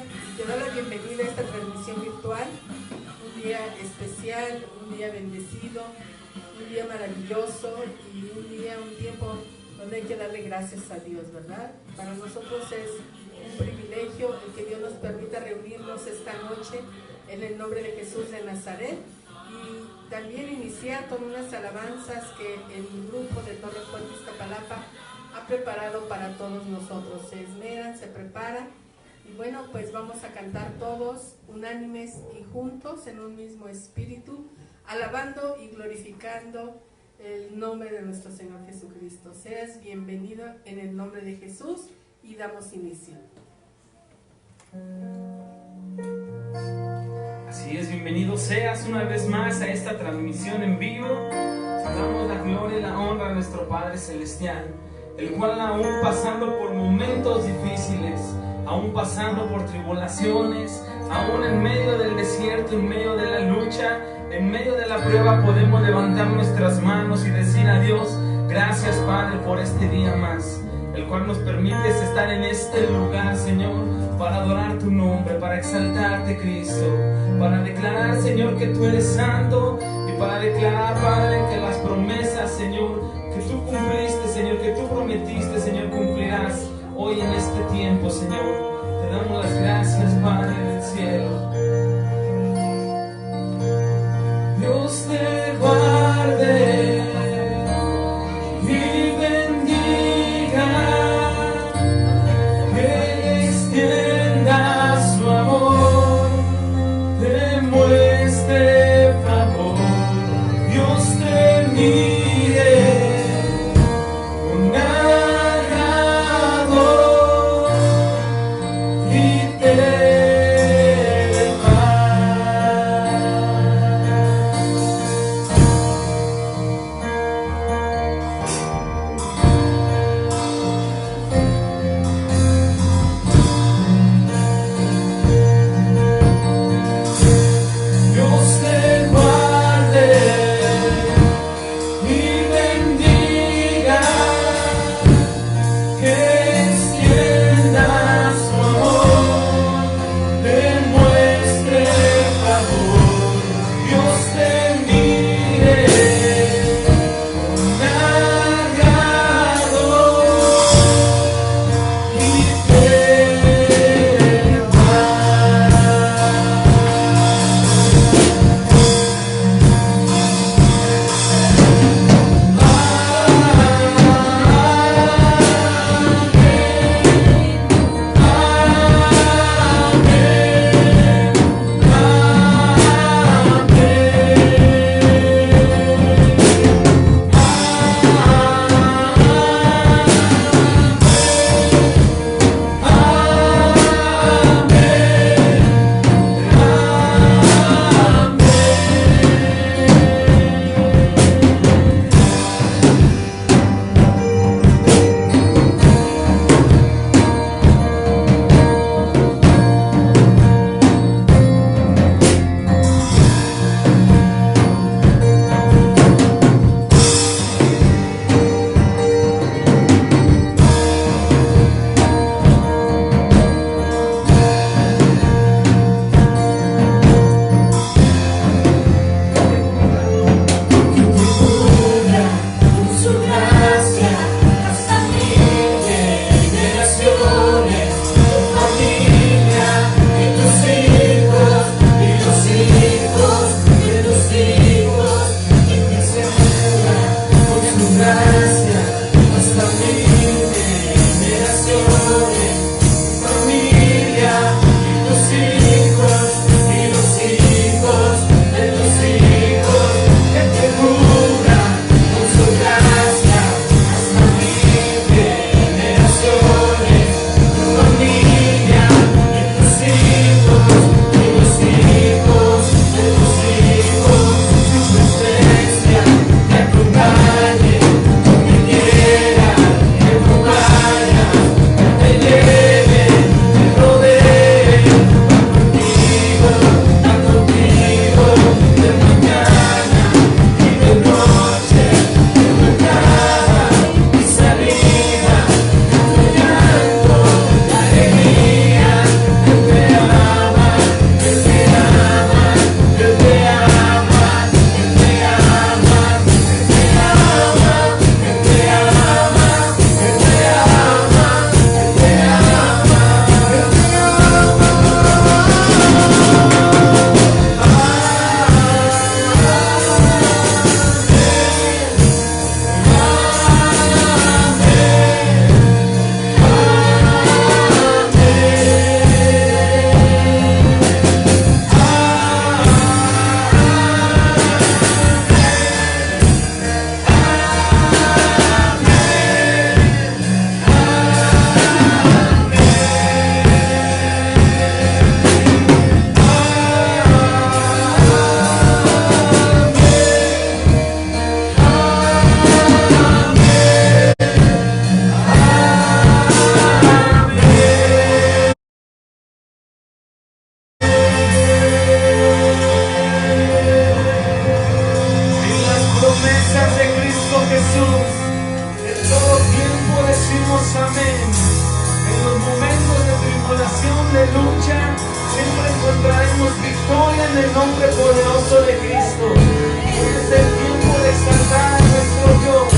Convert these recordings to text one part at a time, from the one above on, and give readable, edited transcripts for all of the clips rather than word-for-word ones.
y te doy la bienvenida a esta transmisión virtual. Un día especial, un día bendecido, un día maravilloso y un tiempo donde hay que darle gracias a Dios, ¿verdad? Para nosotros es un privilegio el que Dios nos permita reunirnos esta noche en el nombre de Jesús de Nazaret y también iniciar con unas alabanzas que el grupo de Torre Fuerte Iztapalapa ha preparado para todos nosotros. Se esmeran, se preparan y bueno, pues vamos a cantar todos unánimes y juntos en un mismo espíritu, alabando y glorificando el nombre de nuestro Señor Jesucristo. Seas bienvenido en el nombre de Jesús y damos inicio. Así es, bienvenido seas una vez más a esta transmisión en vivo. Damos la gloria y la honra a nuestro Padre Celestial, el cual aún pasando por momentos difíciles, aún pasando por tribulaciones, aún en medio del desierto, en medio de la lucha, en medio de la prueba, podemos levantar nuestras manos y decir a Dios: gracias, Padre, por este día más, el cual nos permites estar en este lugar, Señor, para adorar tu nombre, para exaltarte, Cristo, para declarar, Señor, que tú eres santo y para declarar, Padre, que las promesas, Señor, que tú cumpliste, Señor, que tú prometiste, Señor, cumplirás hoy en este tiempo, Señor. Te damos las gracias, Padre del cielo. Dios te guarde y bendiga, que extienda su amor, te muestre favor. Dios te mire con agrado y nombre poderoso de Cristo. Es el tiempo de exaltar a nuestro Dios.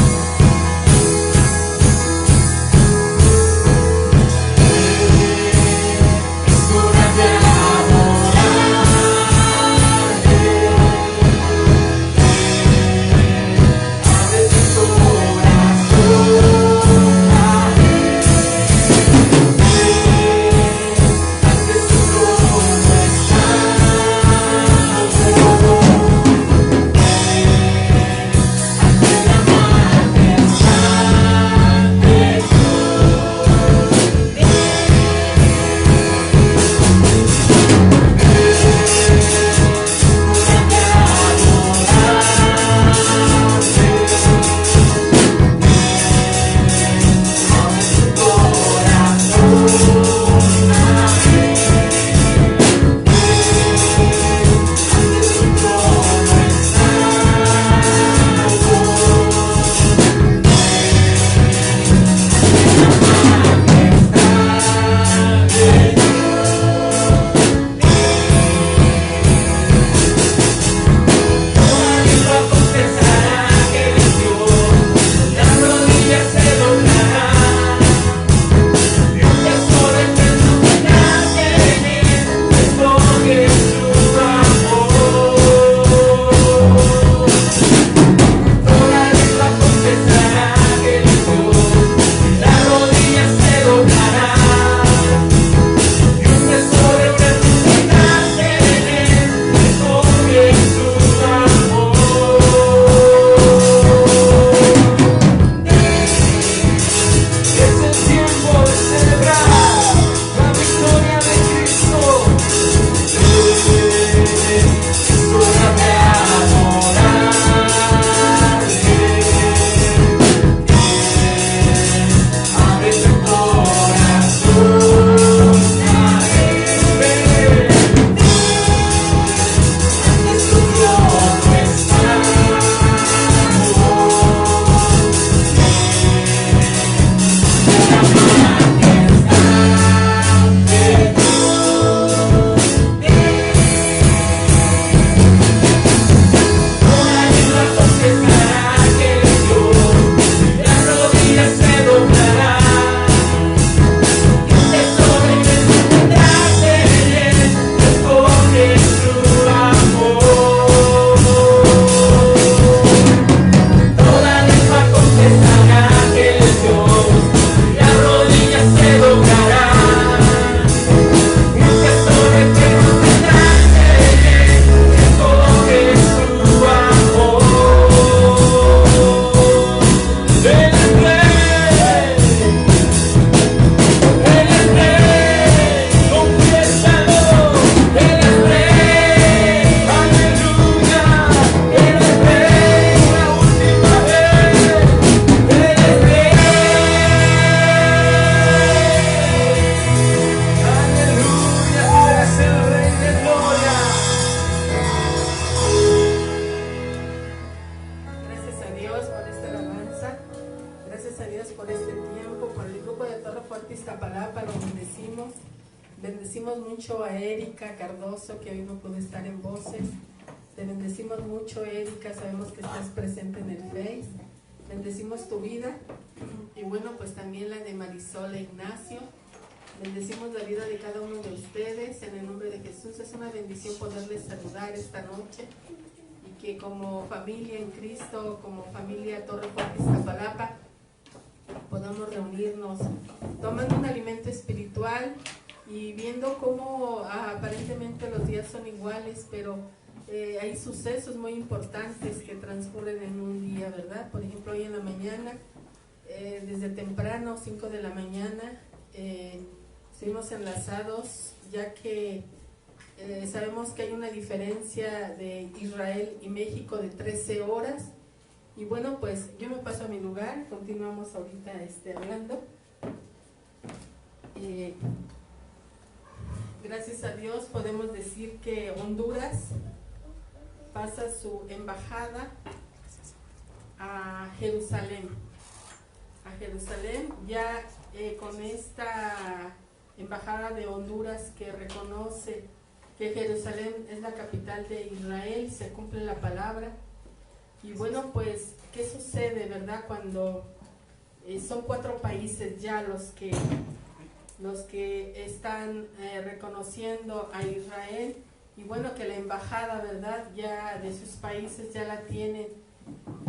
Bendecimos mucho a Erika Cardoso, que hoy no pudo estar en voces. Te bendecimos mucho, Erika, sabemos que estás presente en el Face. Bendecimos tu vida. Y bueno, pues también la de Marisol e Ignacio. Bendecimos la vida de cada uno de ustedes en el nombre de Jesús. Es una bendición poderles saludar esta noche. Y que como familia en Cristo, como familia Torre Fuerte Iztapalapa, podamos reunirnos tomando un alimento espiritual y viendo cómo aparentemente los días son iguales, pero hay sucesos muy importantes que transcurren en un día, ¿verdad? Por ejemplo, hoy en la mañana, desde temprano, 5 de la mañana, seguimos enlazados, ya que sabemos que hay una diferencia de Israel y México de 13 horas. Y bueno, pues yo me paso a mi lugar, continuamos ahorita hablando. Gracias a Dios podemos decir que Honduras pasa su embajada a Jerusalén. Ya con esta embajada de Honduras que reconoce que Jerusalén es la capital de Israel, se cumple la palabra. Y bueno, pues, ¿qué sucede, verdad? Cuando son 4 países ya los que están reconociendo a Israel, y bueno, que la embajada, verdad, ya de sus países ya la tienen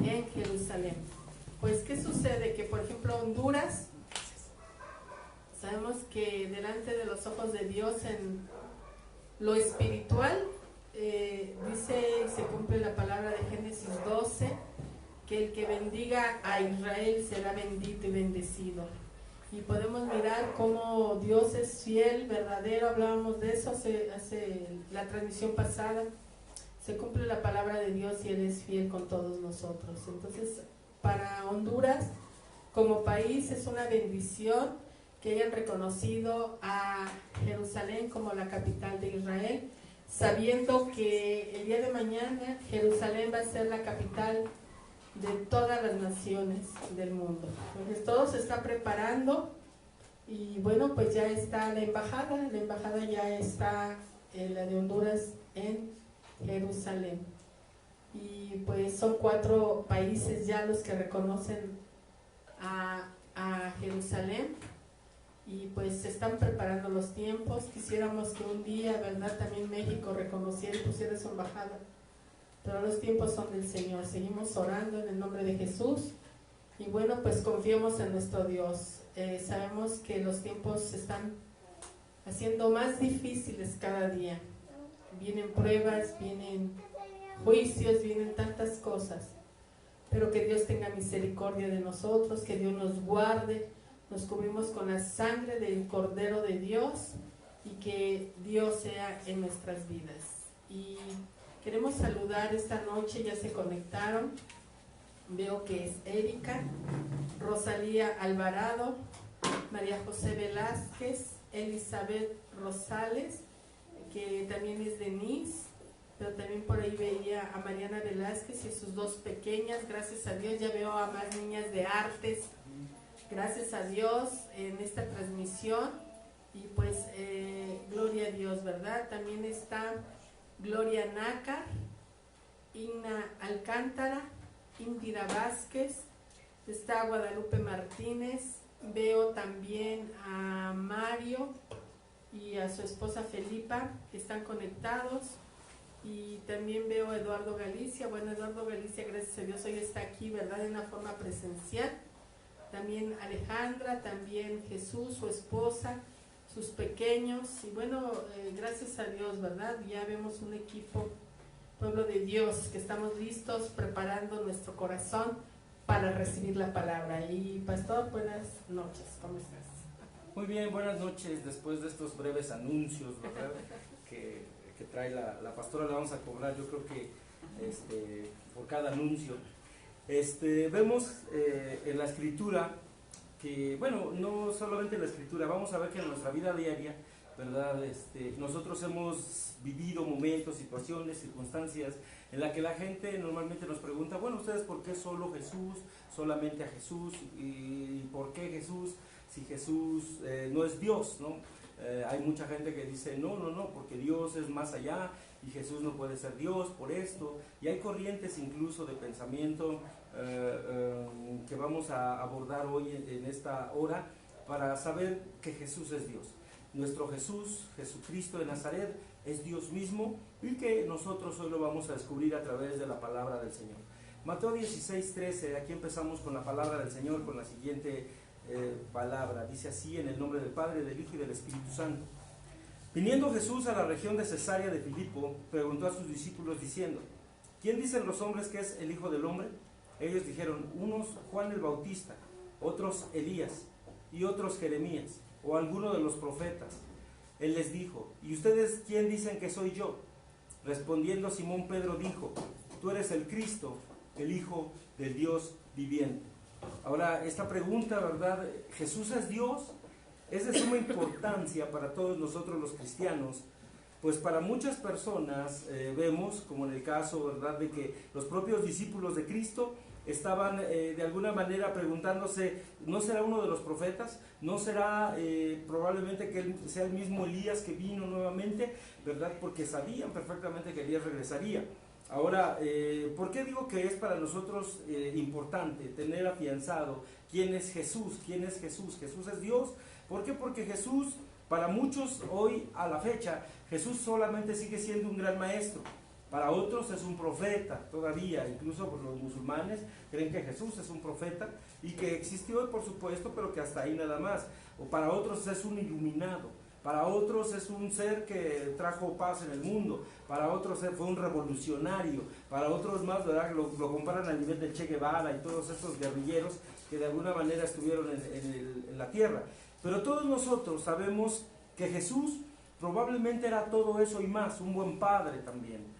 en Jerusalén. Pues, ¿qué sucede? Que, por ejemplo, Honduras, sabemos que delante de los ojos de Dios en lo espiritual, dice y se cumple la palabra de Génesis 12, que el que bendiga a Israel será bendito y bendecido. Y podemos mirar cómo Dios es fiel, verdadero. Hablábamos de eso hace la transmisión pasada. Se cumple la palabra de Dios y Él es fiel con todos nosotros. Entonces, para Honduras como país es una bendición que hayan reconocido a Jerusalén como la capital de Israel, sabiendo que el día de mañana Jerusalén va a ser la capital de todas las naciones del mundo. Entonces todo se está preparando y bueno, pues ya está la embajada ya está, la de Honduras, en Jerusalén. Y pues son 4 países ya los que reconocen a Jerusalén. Y pues se están preparando los tiempos. Quisiéramos que un día, verdad, también México reconociera y pusiera su embajada, pero los tiempos son del Señor. Seguimos orando en el nombre de Jesús y bueno, pues confiemos en nuestro Dios. Sabemos que los tiempos se están haciendo más difíciles cada día. Vienen pruebas, vienen juicios, vienen tantas cosas, pero que Dios tenga misericordia de nosotros, que Dios nos guarde. Nos cubrimos con la sangre del Cordero de Dios y que Dios sea en nuestras vidas. Y queremos saludar esta noche, ya se conectaron. Veo que es Erika, Rosalía Alvarado, María José Velázquez, Elizabeth Rosales, que también es Denise, pero también por ahí veía a Mariana Velázquez y sus 2 pequeñas. Gracias a Dios, ya veo a más niñas de artes. Gracias a Dios en esta transmisión y pues gloria a Dios, ¿verdad? También está Gloria Nácar, Igna Alcántara, Indira Vázquez, está Guadalupe Martínez, veo también a Mario y a su esposa Felipa que están conectados y también veo a Eduardo Galicia. Bueno, Eduardo Galicia, gracias a Dios, hoy está aquí, ¿verdad? De una forma presencial. También Alejandra, también Jesús, su esposa, sus pequeños, y bueno, gracias a Dios, ¿verdad? Ya vemos un equipo, pueblo de Dios, que estamos listos, preparando nuestro corazón para recibir la palabra. Y pastor, buenas noches, ¿cómo estás? Muy bien, buenas noches. Después de estos breves anuncios, ¿verdad? que trae la pastora, le vamos a cobrar, yo creo que por cada anuncio. Vemos en la escritura que, bueno, no solamente en la escritura, vamos a ver que en nuestra vida diaria, ¿verdad? Nosotros hemos vivido momentos, situaciones, circunstancias en las que la gente normalmente nos pregunta, bueno, ¿ustedes por qué solo Jesús, solamente a Jesús? ¿Y por qué Jesús si Jesús no es Dios, ¿no? Hay mucha gente que dice, no, porque Dios es más allá y Jesús no puede ser Dios por esto, y hay corrientes incluso de pensamiento que vamos a abordar hoy en esta hora para saber que Jesús es Dios. Nuestro Jesús, Jesucristo de Nazaret, es Dios mismo y que nosotros hoy lo vamos a descubrir a través de la palabra del Señor. Mateo 16:13, aquí empezamos con la palabra del Señor, con la siguiente palabra, dice así: en el nombre del Padre, del Hijo y del Espíritu Santo. Viniendo Jesús a la región de Cesarea de Filipo, preguntó a sus discípulos diciendo: ¿quién dicen los hombres que es el Hijo del Hombre? Ellos dijeron, unos Juan el Bautista, otros Elías, y otros Jeremías, o alguno de los profetas. Él les dijo, ¿y ustedes quién dicen que soy yo? Respondiendo Simón Pedro dijo, tú eres el Cristo, el Hijo del Dios viviente. Ahora, esta pregunta, ¿verdad? ¿Jesús es Dios? Es de suma importancia para todos nosotros los cristianos, pues para muchas personas vemos, como en el caso, ¿verdad?, de que los propios discípulos de Cristo estaban de alguna manera preguntándose, ¿no será uno de los profetas? ¿No será probablemente que él sea el mismo Elías que vino nuevamente? ¿Verdad? Porque sabían perfectamente que Elías regresaría. Ahora, ¿por qué digo que es para nosotros importante tener afianzado quién es Jesús? ¿Quién es Jesús? Jesús es Dios. ¿Por qué? Porque Jesús, para muchos hoy a la fecha, Jesús solamente sigue siendo un gran maestro. Para otros es un profeta todavía, incluso por los musulmanes creen que Jesús es un profeta y que existió, por supuesto, pero que hasta ahí nada más. O para otros es un iluminado, para otros es un ser que trajo paz en el mundo, para otros fue un revolucionario, para otros más, ¿verdad? Lo comparan al nivel de Che Guevara y todos estos guerrilleros que de alguna manera estuvieron en la tierra. Pero todos nosotros sabemos que Jesús probablemente era todo eso y más, un buen padre también.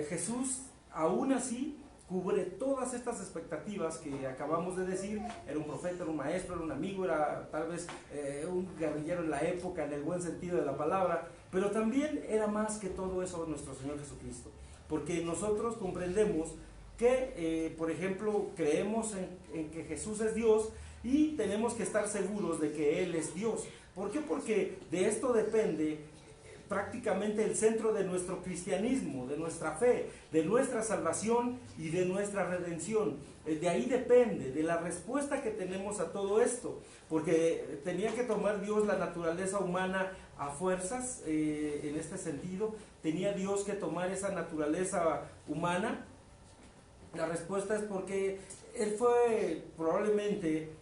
Jesús, aún así, cubre todas estas expectativas que acabamos de decir. Era un profeta, era un maestro, era un amigo, era tal vez un guerrillero en la época, en el buen sentido de la palabra, pero también era más que todo eso nuestro Señor Jesucristo, porque nosotros comprendemos que, por ejemplo, creemos en que Jesús es Dios y tenemos que estar seguros de que Él es Dios. ¿Por qué? Porque de esto depende prácticamente el centro de nuestro cristianismo, de nuestra fe, de nuestra salvación y de nuestra redención. De ahí depende, de la respuesta que tenemos a todo esto, porque tenía que tomar Dios la naturaleza humana a fuerzas, en este sentido, tenía Dios que tomar esa naturaleza humana. La respuesta es porque Él fue probablemente...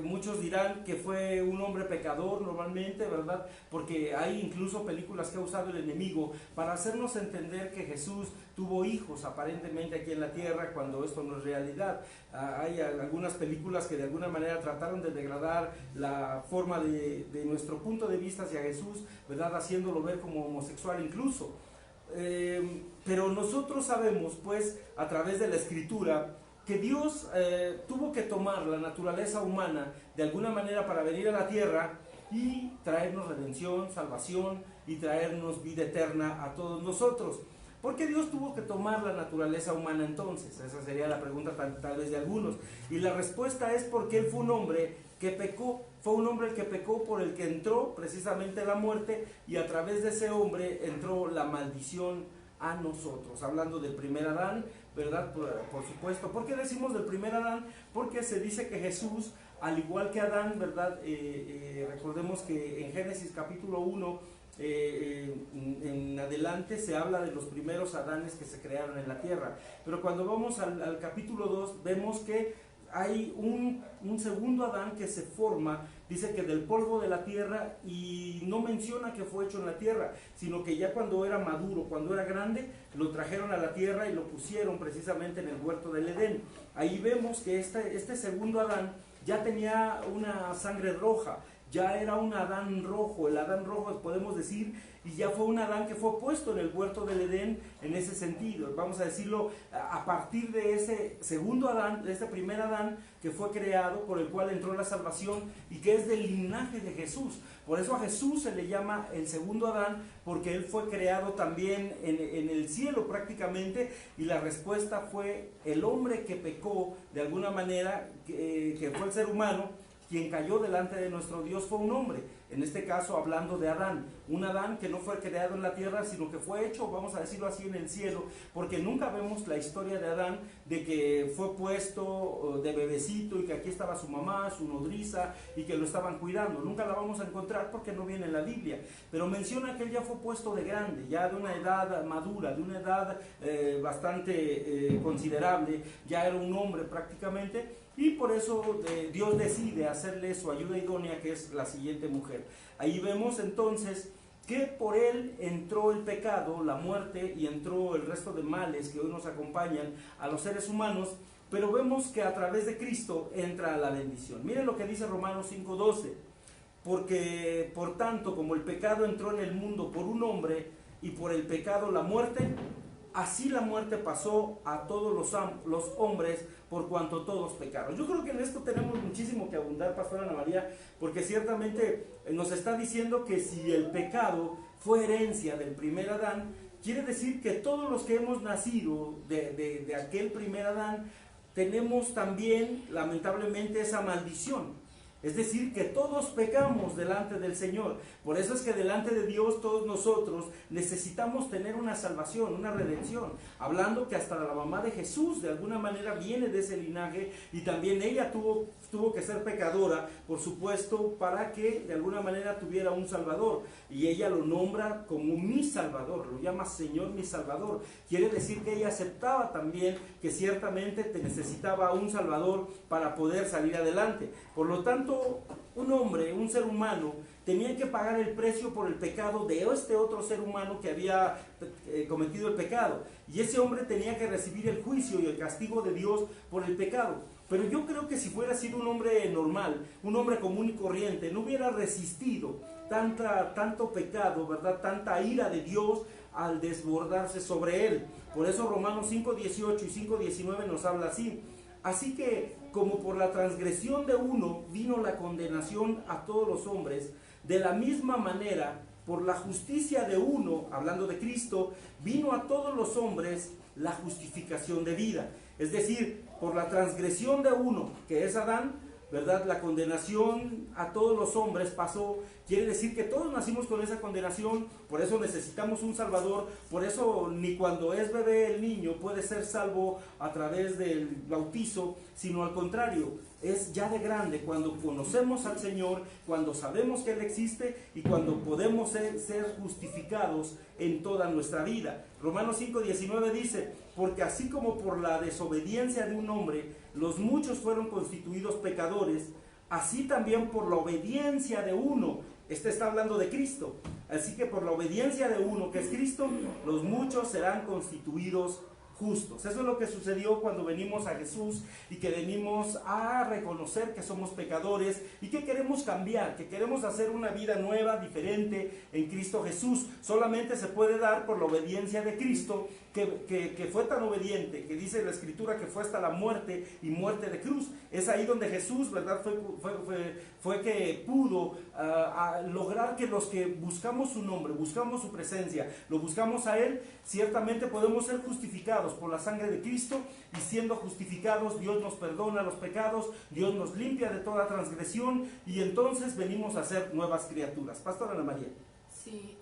muchos dirán que fue un hombre pecador normalmente, ¿verdad? Porque hay incluso películas que ha usado el enemigo para hacernos entender que Jesús tuvo hijos aparentemente aquí en la tierra, cuando esto no es realidad. Hay algunas películas que de alguna manera trataron de degradar la forma de nuestro punto de vista hacia Jesús, ¿verdad? Haciéndolo ver como homosexual incluso. Pero nosotros sabemos, pues, a través de la Escritura, que Dios tuvo que tomar la naturaleza humana de alguna manera para venir a la tierra y traernos redención, salvación y traernos vida eterna a todos nosotros. ¿Por qué Dios tuvo que tomar la naturaleza humana entonces? Esa sería la pregunta tal vez de algunos. Y la respuesta es porque Él fue un hombre que pecó, fue un hombre el que pecó, por el que entró precisamente la muerte, y a través de ese hombre entró la maldición a nosotros. Hablando del primer Adán, ¿verdad? Por supuesto. ¿Por qué decimos del primer Adán? Porque se dice que Jesús, al igual que Adán, ¿verdad? Recordemos que en Génesis capítulo 1, en adelante se habla de los primeros Adanes que se crearon en la tierra. Pero cuando vamos al capítulo 2, vemos que hay un segundo Adán que se forma, dice que del polvo de la tierra, y no menciona que fue hecho en la tierra, sino que ya cuando era maduro, cuando era grande, lo trajeron a la tierra y lo pusieron precisamente en el huerto del Edén. Ahí vemos que este segundo Adán ya tenía una sangre roja, ya era un Adán rojo, el Adán rojo podemos decir, y ya fue un Adán que fue puesto en el huerto del Edén en ese sentido, vamos a decirlo, a partir de ese segundo Adán, de este primer Adán que fue creado, por el cual entró la salvación y que es del linaje de Jesús. Por eso a Jesús se le llama el segundo Adán, porque Él fue creado también en el cielo prácticamente, y la respuesta fue el hombre que pecó de alguna manera, que fue el ser humano. Quien cayó delante de nuestro Dios fue un hombre, en este caso hablando de Adán, un Adán que no fue creado en la tierra, sino que fue hecho, vamos a decirlo así, en el cielo, porque nunca vemos la historia de Adán, de que fue puesto de bebecito y que aquí estaba su mamá, su nodriza, y que lo estaban cuidando. Nunca la vamos a encontrar porque no viene en la Biblia, pero menciona que él ya fue puesto de grande, ya de una edad madura, de una edad bastante considerable, ya era un hombre prácticamente. Y por eso Dios decide hacerle su ayuda idónea, que es la siguiente mujer. Ahí vemos entonces que por él entró el pecado, la muerte, y entró el resto de males que hoy nos acompañan a los seres humanos, pero vemos que a través de Cristo entra la bendición. Miren lo que dice Romanos 5:12, porque por tanto como el pecado entró en el mundo por un hombre, y por el pecado la muerte, así la muerte pasó a todos los hombres, por cuanto todos pecaron. Yo creo que en esto tenemos muchísimo que abundar, Pastora Ana María, porque ciertamente nos está diciendo que si el pecado fue herencia del primer Adán, quiere decir que todos los que hemos nacido de aquel primer Adán, tenemos también lamentablemente esa maldición. Es decir, que todos pecamos delante del Señor. Por eso es que delante de Dios todos nosotros necesitamos tener una salvación, una redención. Hablando que hasta la mamá de Jesús de alguna manera viene de ese linaje, y también ella tuvo que ser pecadora, por supuesto, para que de alguna manera tuviera un Salvador. Y ella lo nombra como mi Salvador, lo llama Señor mi Salvador. Quiere decir que ella aceptaba también que ciertamente te necesitaba un Salvador para poder salir adelante. Por lo tanto, un hombre, un ser humano, tenía que pagar el precio por el pecado de este otro ser humano que había cometido el pecado. Y ese hombre tenía que recibir el juicio y el castigo de Dios por el pecado. Pero yo creo que si fuera sido un hombre normal, un hombre común y corriente, no hubiera resistido tanto pecado, ¿verdad? Tanta ira de Dios al desbordarse sobre él. Por eso Romanos 5:18 y 5:19 nos habla así. Así que, como por la transgresión de uno vino la condenación a todos los hombres, de la misma manera, por la justicia de uno, hablando de Cristo, vino a todos los hombres la justificación de vida. Es decir, por la transgresión de uno, que es Adán, ¿verdad? La condenación a todos los hombres pasó. Quiere decir que todos nacimos con esa condenación, por eso necesitamos un Salvador. Por eso ni cuando es bebé el niño puede ser salvo a través del bautizo, sino al contrario, es ya de grande cuando conocemos al Señor, cuando sabemos que Él existe y cuando podemos ser justificados en toda nuestra vida. Romanos 5:19 dice: porque así como por la desobediencia de un hombre los muchos fueron constituidos pecadores, así también por la obediencia de uno, está hablando de Cristo, así que por la obediencia de uno, que es Cristo, los muchos serán constituidos justos. Eso es lo que sucedió cuando venimos a Jesús y que venimos a reconocer que somos pecadores y que queremos cambiar, que queremos hacer una vida nueva, diferente en Cristo Jesús. Solamente se puede dar por la obediencia de Cristo, que fue tan obediente, que dice la Escritura que fue hasta la muerte y muerte de cruz. Es ahí donde Jesús, ¿verdad? Fue que pudo lograr que los que buscamos su nombre, buscamos su presencia, lo buscamos a Él, ciertamente podemos ser justificados por la sangre de Cristo, y siendo justificados Dios nos perdona los pecados, Dios nos limpia de toda transgresión, y entonces venimos a ser nuevas criaturas. Pastora Ana María. Sí,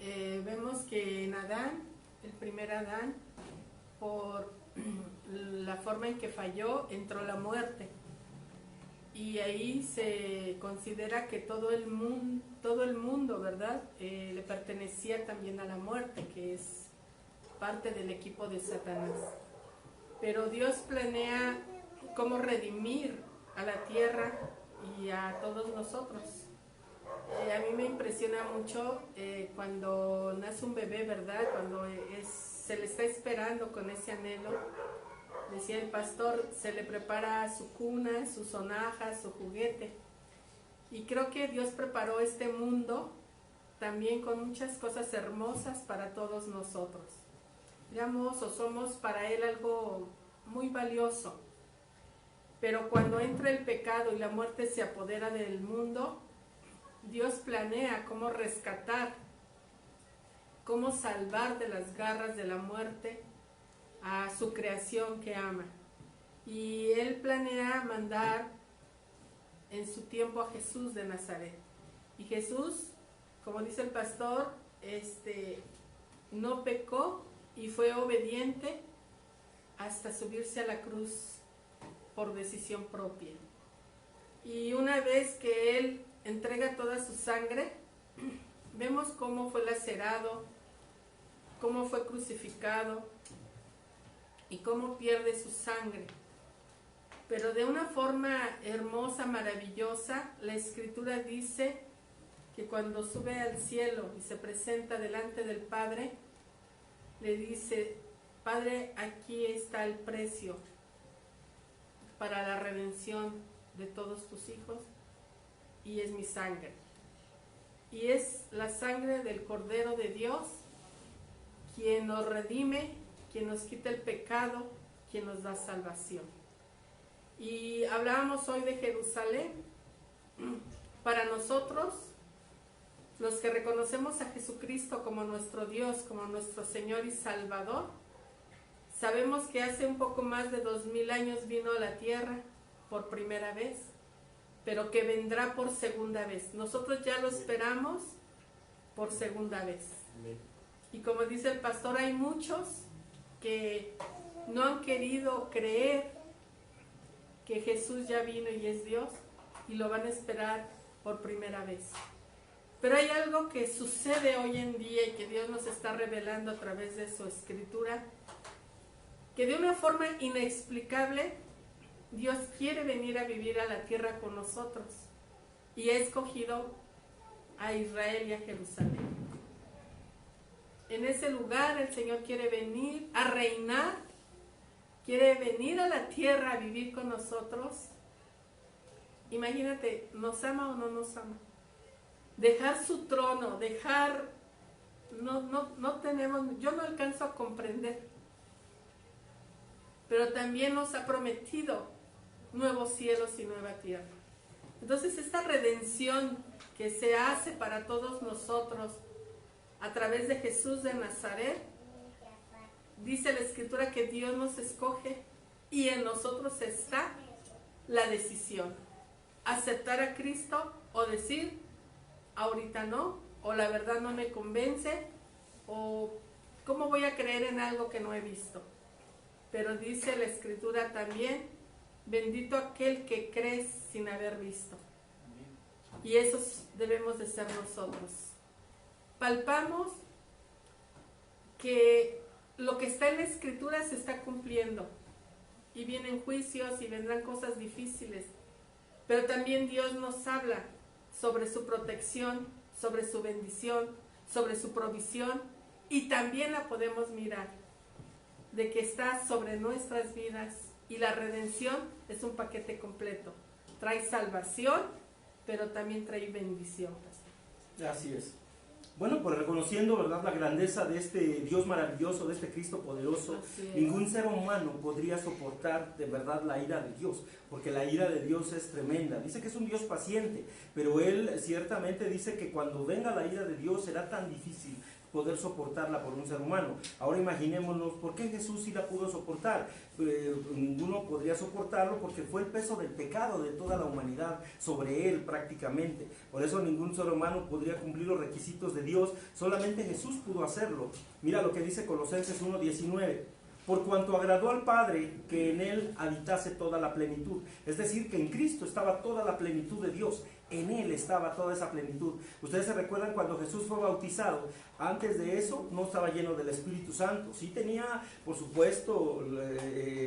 vemos que en Adán, el primer Adán, por la forma en que falló, entró la muerte. Y ahí se considera que todo el mundo, ¿verdad? Le pertenecía también a la muerte, que es parte del equipo de Satanás. Pero Dios planea cómo redimir a la tierra y a todos nosotros. A mí me impresiona mucho cuando nace un bebé, ¿verdad? Cuando se le está esperando con ese anhelo. Decía el pastor, se le prepara su cuna, su sonaja, su juguete. Y creo que Dios preparó este mundo también con muchas cosas hermosas para todos nosotros. Digamos, o somos para Él algo muy valioso. Pero cuando entra el pecado y la muerte se apodera del mundo, Dios planea cómo rescatar, cómo salvar de las garras de la muerte a su creación que ama. Y Él planea mandar en su tiempo a Jesús de Nazaret. Y Jesús, como dice el pastor, no pecó y fue obediente hasta subirse a la cruz por decisión propia. Y una vez que Él entrega toda su sangre, vemos cómo fue lacerado, cómo fue crucificado y cómo pierde su sangre. Pero de una forma hermosa, maravillosa, la Escritura dice que cuando sube al cielo y se presenta delante del Padre, le dice: Padre, aquí está el precio para la redención de todos tus hijos, y es mi sangre. Y es la sangre del Cordero de Dios quien nos redime, quien nos quita el pecado, quien nos da salvación. Y hablábamos hoy de Jerusalén. Para nosotros, los que reconocemos a Jesucristo como nuestro Dios, como nuestro Señor y Salvador, Sabemos que hace un poco más de 2000 años vino a la tierra por primera vez, pero que vendrá por segunda vez. Nosotros ya lo esperamos por segunda vez. Y como dice el pastor, hay muchos que no han querido creer que Jesús ya vino y es Dios, y lo van a esperar por primera vez. Pero hay algo que sucede hoy en día y que Dios nos está revelando a través de su escritura, que de una forma inexplicable Dios quiere venir a vivir a la tierra con nosotros, y ha escogido a Israel y a Jerusalén. En ese lugar el Señor quiere venir a reinar, quiere venir a la tierra a vivir con nosotros. Imagínate, ¿nos ama o no nos ama? Dejar su trono, no tenemos, yo no alcanzo a comprender. Pero también nos ha prometido nuevos cielos y nueva tierra. Entonces esta redención que se hace para todos nosotros a través de Jesús de Nazaret, dice la Escritura que Dios nos escoge y en nosotros está la decisión. Aceptar a Cristo o decir, ahorita no, o la verdad no me convence, o ¿cómo voy a creer en algo que no he visto? Pero dice la Escritura también, bendito aquel que cree sin haber visto. Y esos debemos de ser nosotros. Palpamos que lo que está en la Escritura se está cumpliendo. Y vienen juicios y vendrán cosas difíciles. Pero también Dios nos habla sobre su protección, sobre su bendición, sobre su provisión. Y también la podemos mirar, de que está sobre nuestras vidas. Y la redención es un paquete completo. Trae salvación, pero también trae bendición. Así es. Bueno, pues reconociendo, ¿verdad?, la grandeza de este Dios maravilloso, de este Cristo poderoso, ningún ser humano podría soportar de verdad la ira de Dios, porque la ira de Dios es tremenda. Dice que es un Dios paciente, pero Él ciertamente dice que cuando venga la ira de Dios será tan difícil poder soportarla por un ser humano. Ahora imaginémonos, ¿por qué Jesús sí la pudo soportar? Ninguno podría soportarlo porque fue el peso del pecado de toda la humanidad sobre Él prácticamente. Por eso ningún ser humano podría cumplir los requisitos de Dios, solamente Jesús pudo hacerlo. Mira lo que dice Colosenses 1:19. Por cuanto agradó al Padre que en Él habitase toda la plenitud. Es decir, que en Cristo estaba toda la plenitud de Dios. En Él estaba toda esa plenitud. Ustedes se recuerdan cuando Jesús fue bautizado. Antes de eso no estaba lleno del Espíritu Santo. Sí tenía, por supuesto,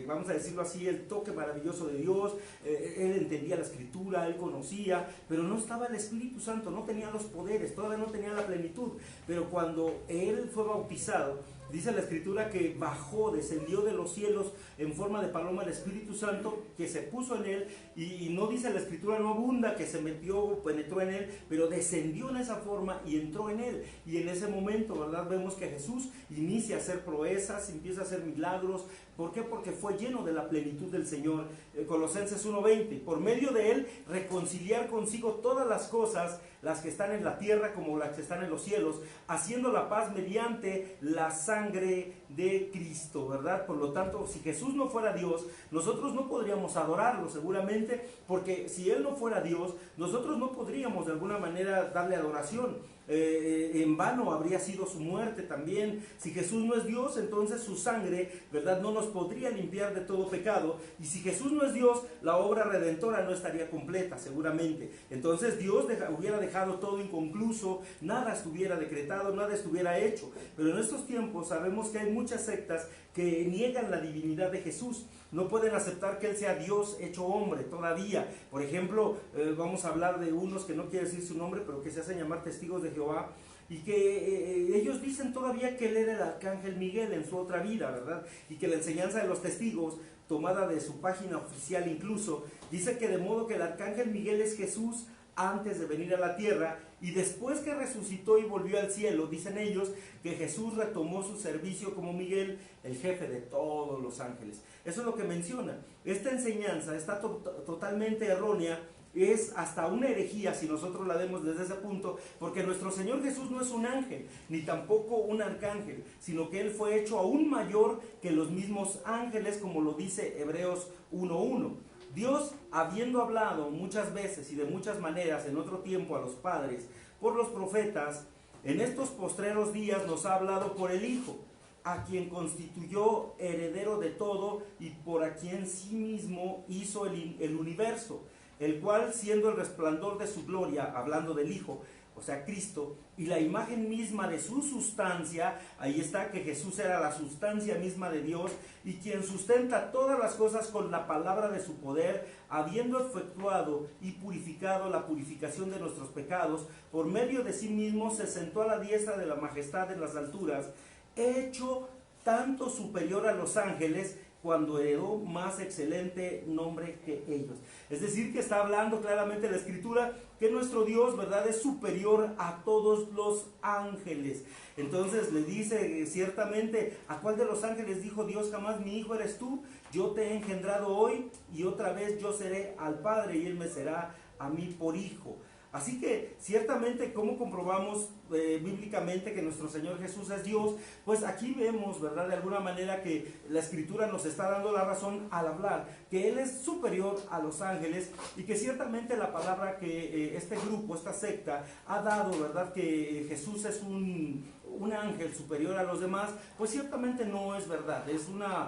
vamos a decirlo así, el toque maravilloso de Dios. Él entendía la Escritura, Él conocía, pero no estaba el Espíritu Santo, no tenía los poderes, todavía no tenía la plenitud. Pero cuando Él fue bautizado, dice la Escritura que bajó, descendió de los cielos en forma de paloma el Espíritu Santo que se puso en Él, y no dice la Escritura, no abunda que se metió, penetró en Él, pero descendió en esa forma y entró en Él. Y en ese momento, ¿verdad?, vemos que Jesús inicia a hacer proezas, empieza a hacer milagros. ¿Por qué? Porque fue lleno de la plenitud del Señor. Colosenses 1:20, por medio de Él reconciliar consigo todas las cosas, las que están en la tierra como las que están en los cielos, haciendo la paz mediante la sangre de Cristo, ¿verdad? Por lo tanto, si Jesús no fuera Dios, nosotros no podríamos adorarlo seguramente, porque si Él no fuera Dios, nosotros no podríamos de alguna manera darle adoración. En vano habría sido su muerte también. Si Jesús no es Dios, entonces su sangre, ¿verdad?, no nos podría limpiar de todo pecado. Y si Jesús no es Dios, la obra redentora no estaría completa seguramente. Entonces Dios hubiera dejado todo inconcluso, nada estuviera decretado, nada estuviera hecho. Pero en estos tiempos sabemos que hay muchas sectas que niegan la divinidad de Jesús. No pueden aceptar que Él sea Dios hecho hombre todavía. Por ejemplo, vamos a hablar de unos que no quiero decir su nombre, pero que se hacen llamar testigos de Jehová, y que ellos dicen todavía que Él era el arcángel Miguel en su otra vida, ¿verdad? Y que la enseñanza de los testigos, tomada de su página oficial incluso, dice que de modo que el arcángel Miguel es Jesús antes de venir a la tierra, y después que resucitó y volvió al cielo, dicen ellos que Jesús retomó su servicio como Miguel, el jefe de todos los ángeles. Eso es lo que menciona. Esta enseñanza está totalmente errónea es hasta una herejía si nosotros la vemos desde ese punto, porque nuestro Señor Jesús no es un ángel, ni tampoco un arcángel, sino que Él fue hecho aún mayor que los mismos ángeles, como lo dice Hebreos 1:1. Dios, habiendo hablado muchas veces y de muchas maneras en otro tiempo a los padres por los profetas, en estos postreros días nos ha hablado por el Hijo, a quien constituyó heredero de todo y por a quien sí mismo hizo el universo, el cual, siendo el resplandor de su gloria, hablando del Hijo, o sea, Cristo, y la imagen misma de su sustancia, ahí está que Jesús era la sustancia misma de Dios, y quien sustenta todas las cosas con la palabra de su poder, habiendo efectuado y purificado la purificación de nuestros pecados, por medio de sí mismo se sentó a la diestra de la majestad en las alturas, hecho tanto superior a los ángeles, cuando heredó más excelente nombre que ellos. Es decir, que está hablando claramente la Escritura que nuestro Dios, ¿verdad?, es superior a todos los ángeles. Entonces le dice ciertamente, ¿a cuál de los ángeles dijo Dios jamás, mi hijo eres tú? Yo te he engendrado hoy y otra vez yo seré al Padre y Él me será a mí por hijo. Así que ciertamente, ¿cómo comprobamos bíblicamente que nuestro Señor Jesús es Dios? Pues aquí vemos, ¿verdad?, de alguna manera que la Escritura nos está dando la razón al hablar, que Él es superior a los ángeles y que ciertamente la palabra que este grupo, esta secta, ha dado, ¿verdad?, que Jesús es un ángel superior a los demás, pues ciertamente no es verdad. Es una,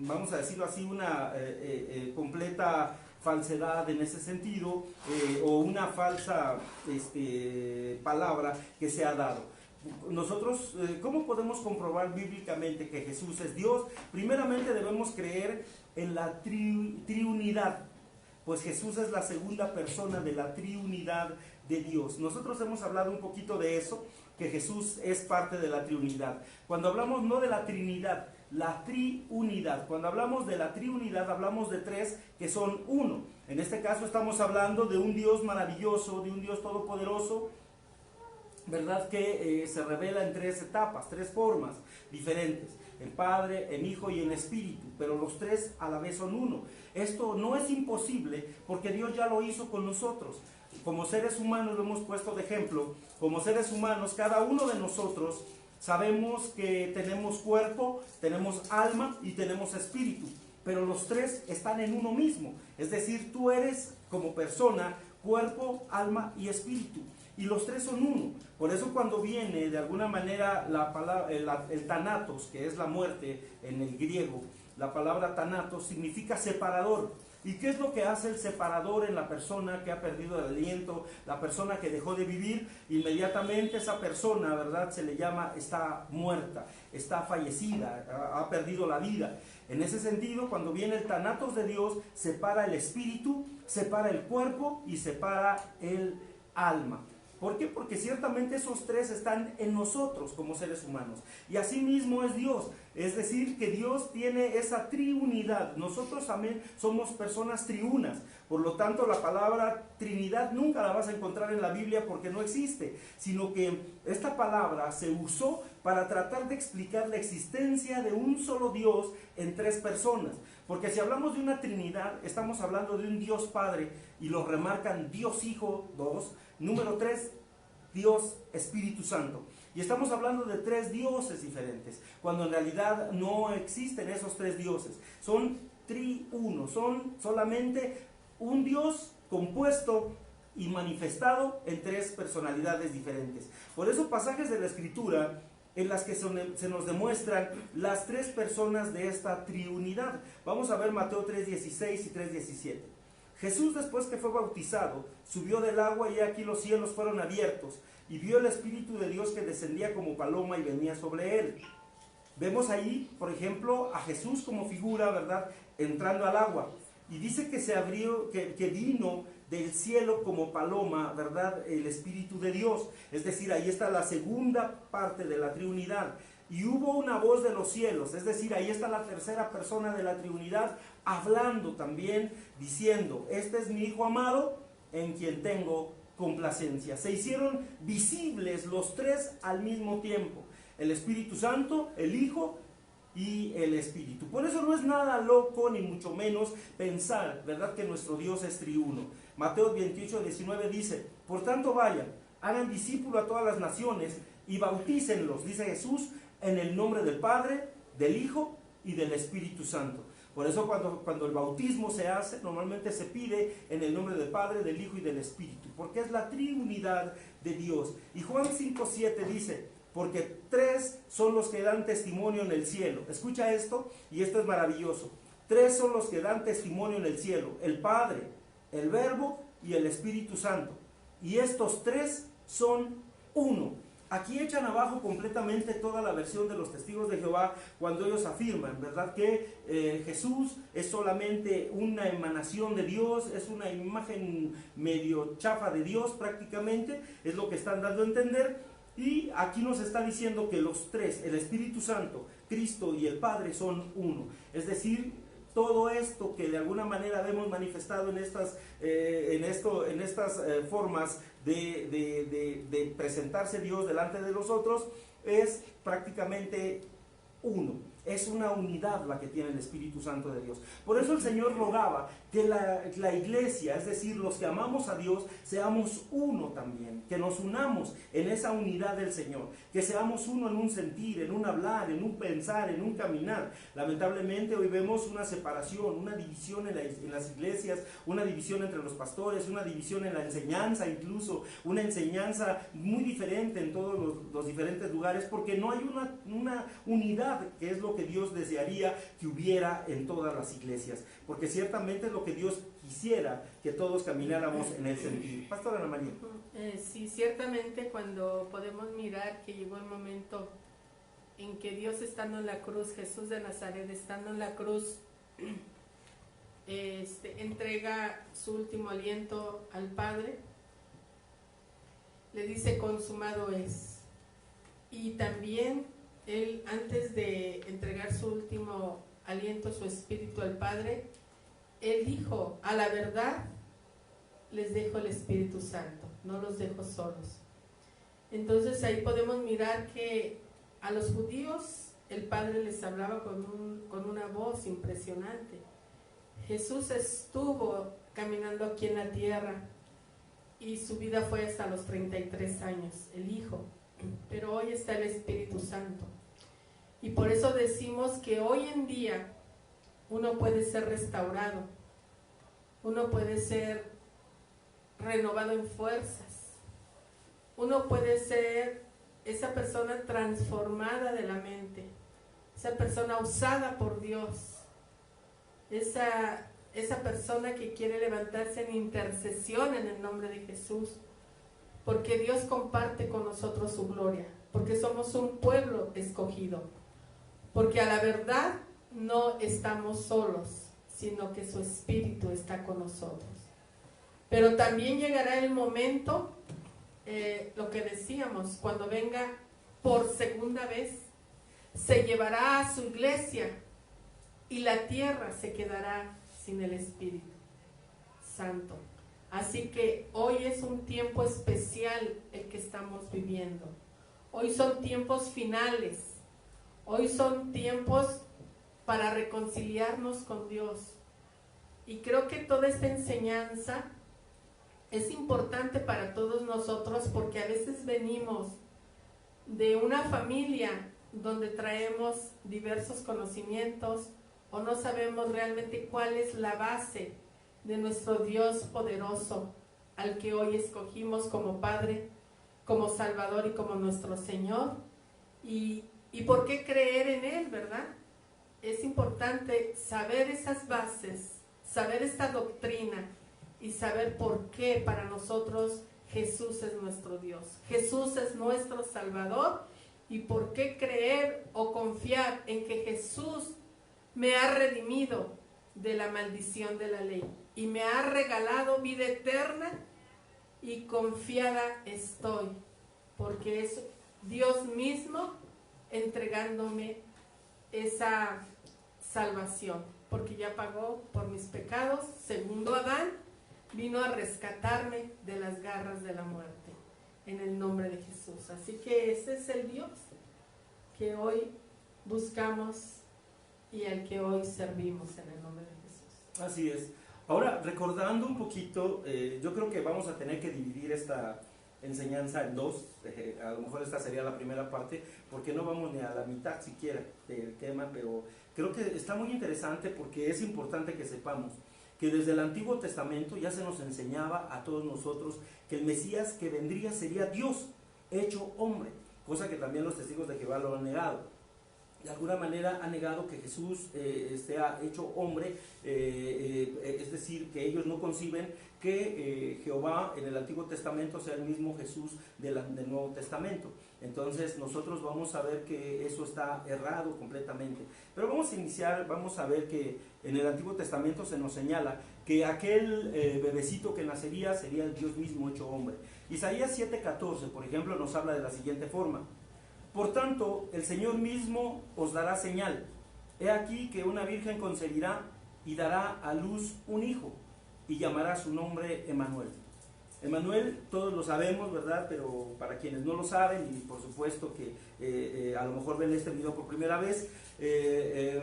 vamos a decirlo así, una completa falsedad en ese sentido, o una falsa palabra que se ha dado. Nosotros, ¿cómo podemos comprobar bíblicamente que Jesús es Dios? Primeramente debemos creer en la triunidad, pues Jesús es la segunda persona de la triunidad de Dios. Nosotros hemos hablado un poquito de eso, que Jesús es parte de la triunidad. Cuando hablamos no de la Trinidad, la triunidad. Cuando hablamos de la triunidad, hablamos de tres que son uno. En este caso estamos hablando de un Dios maravilloso, de un Dios todopoderoso, ¿verdad?, que se revela en tres etapas, tres formas diferentes: en Padre, en Hijo y en Espíritu, pero los tres a la vez son uno. Esto no es imposible porque Dios ya lo hizo con nosotros. Como seres humanos, lo hemos puesto de ejemplo, como seres humanos, cada uno de nosotros sabemos que tenemos cuerpo, tenemos alma y tenemos espíritu, pero los tres están en uno mismo. Es decir, tú eres como persona, cuerpo, alma y espíritu, y los tres son uno. Por eso cuando viene de alguna manera la palabra, el thanatos, que es la muerte en el griego, la palabra thanatos significa separador. ¿Y qué es lo que hace el separador en la persona que ha perdido el aliento, la persona que dejó de vivir? Inmediatamente esa persona, ¿verdad?, se le llama, está muerta, está fallecida, ha perdido la vida. En ese sentido, cuando viene el thanatos de Dios, separa el espíritu, separa el cuerpo y separa el alma. ¿Por qué? Porque ciertamente esos tres están en nosotros como seres humanos. Y así mismo es Dios. Es decir, que Dios tiene esa triunidad. Nosotros también somos personas triunas. Por lo tanto, la palabra Trinidad nunca la vas a encontrar en la Biblia porque no existe. Sino que esta palabra se usó para tratar de explicar la existencia de un solo Dios en tres personas. Porque si hablamos de una Trinidad, estamos hablando de un Dios Padre, y lo remarcan Dios Hijo, 2. Número 3, Dios Espíritu Santo. Y estamos hablando de tres dioses diferentes, cuando en realidad no existen esos tres dioses. Son triunos, son solamente un Dios compuesto y manifestado en tres personalidades diferentes. Por eso pasajes de la Escritura en las que se nos demuestran las tres personas de esta triunidad. Vamos a ver Mateo 3:16 y 3:17. Jesús, después que fue bautizado, subió del agua y aquí los cielos fueron abiertos y vio el Espíritu de Dios que descendía como paloma y venía sobre él. Vemos ahí, por ejemplo, a Jesús como figura, ¿verdad?, entrando al agua. Y dice que se abrió, que vino del cielo como paloma, ¿verdad?, el Espíritu de Dios. Es decir, ahí está la segunda parte de la triunidad. Y hubo una voz de los cielos, es decir, ahí está la tercera persona de la triunidad, hablando también, diciendo: este es mi Hijo amado, en quien tengo complacencia. Se hicieron visibles los tres al mismo tiempo: el Espíritu Santo, el Hijo y el Espíritu. Por eso no es nada loco, ni mucho menos pensar, ¿verdad?, que nuestro Dios es triuno. Mateo 28, 19 dice: por tanto vayan, hagan discípulo a todas las naciones y bautícenlos, dice Jesús, en el nombre del Padre, del Hijo y del Espíritu Santo. Por eso cuando el bautismo se hace, normalmente se pide en el nombre del Padre, del Hijo y del Espíritu, porque es la triunidad de Dios. Y Juan 5:7 dice: porque 3 son los que dan testimonio en el cielo. Escucha esto, y esto es maravilloso. 3 son los que dan testimonio en el cielo: el Padre, el Verbo y el Espíritu Santo. Y estos 3 son uno. Aquí echan abajo completamente toda la versión de los testigos de Jehová cuando ellos afirman, ¿verdad?, que Jesús es solamente una emanación de Dios, es una imagen medio chafa de Dios prácticamente, es lo que están dando a entender. Y aquí nos está diciendo que los 3, el Espíritu Santo, Cristo y el Padre, son uno. Es decir, todo esto que de alguna manera vemos manifestado en estas formas de presentarse Dios delante de nosotros, es prácticamente uno. Es una unidad la que tiene el Espíritu Santo de Dios. Por eso el Señor rogaba que la iglesia, es decir, los que amamos a Dios, seamos uno también, que nos unamos en esa unidad del Señor, que seamos uno en un sentir, en un hablar, en un pensar, en un caminar. Lamentablemente hoy vemos una separación, una división en las iglesias, una división entre los pastores, una división en la enseñanza, incluso una enseñanza muy diferente en todos los diferentes lugares, porque no hay una unidad, que es lo que Dios desearía que hubiera en todas las iglesias, porque ciertamente es lo que Dios quisiera, que todos camináramos en el sentido. Pastora Ana María. Sí, ciertamente cuando podemos mirar que llegó el momento en que Dios, estando en la cruz, Jesús de Nazaret estando en la cruz, entrega su último aliento al Padre, le dice: consumado es. Y también Él, antes de entregar su último aliento, su espíritu al Padre, Él dijo: a la verdad les dejo el Espíritu Santo, no los dejo solos. Entonces ahí podemos mirar que a los judíos el Padre les hablaba con una voz impresionante. Jesús estuvo caminando aquí en la tierra y su vida fue hasta los 33 años, el Hijo. Pero hoy está el Espíritu Santo. Y por eso decimos que hoy en día uno puede ser restaurado, uno puede ser renovado en fuerzas, uno puede ser esa persona transformada de la mente, esa persona usada por Dios, esa persona que quiere levantarse en intercesión en el nombre de Jesús, porque Dios comparte con nosotros su gloria, porque somos un pueblo escogido, porque a la verdad no estamos solos, sino que su Espíritu está con nosotros. Pero también llegará el momento, lo que decíamos, cuando venga por segunda vez, se llevará a su iglesia y la tierra se quedará sin el Espíritu Santo. Así que hoy es un tiempo especial el que estamos viviendo. Hoy son tiempos finales. Hoy son tiempos para reconciliarnos con Dios. Y creo que toda esta enseñanza es importante para todos nosotros, porque a veces venimos de una familia donde traemos diversos conocimientos o no sabemos realmente cuál es la base de nuestro Dios poderoso, al que hoy escogimos como Padre, como Salvador y como nuestro Señor. Y por qué creer en Él, ¿verdad? Es importante saber esas bases, saber esta doctrina y saber por qué para nosotros Jesús es nuestro Dios, Jesús es nuestro Salvador, y por qué creer o confiar en que Jesús me ha redimido de la maldición de la ley y me ha regalado vida eterna, y confiada estoy, porque es Dios mismo entregándome esa salvación, porque ya pagó por mis pecados. Segundo Adán vino a rescatarme de las garras de la muerte, en el nombre de Jesús. Así que ese es el Dios que hoy buscamos y al que hoy servimos en el nombre de Jesús. Así es. Ahora, recordando un poquito, yo creo que vamos a tener que dividir esta enseñanza en dos. A lo mejor esta sería la primera parte, porque no vamos ni a la mitad siquiera del tema, pero creo que está muy interesante porque es importante que sepamos que desde el Antiguo Testamento ya se nos enseñaba a todos nosotros que el Mesías que vendría sería Dios hecho hombre, cosa que también los testigos de Jehová lo han negado. De alguna manera han negado que Jesús sea hecho hombre, es decir, que ellos no conciben que Jehová en el Antiguo Testamento sea el mismo Jesús del Nuevo Testamento. Entonces nosotros vamos a ver que eso está errado completamente. Pero vamos a iniciar, vamos a ver que en el Antiguo Testamento se nos señala que aquel bebecito que nacería sería el Dios mismo hecho hombre. Isaías 7:14, por ejemplo, nos habla de la siguiente forma: por tanto, el Señor mismo os dará señal. He aquí que una virgen concebirá y dará a luz un hijo, y llamará su nombre Emmanuel. Emmanuel, todos lo sabemos, ¿verdad? Pero para quienes no lo saben, y por supuesto que a lo mejor ven este video por primera vez,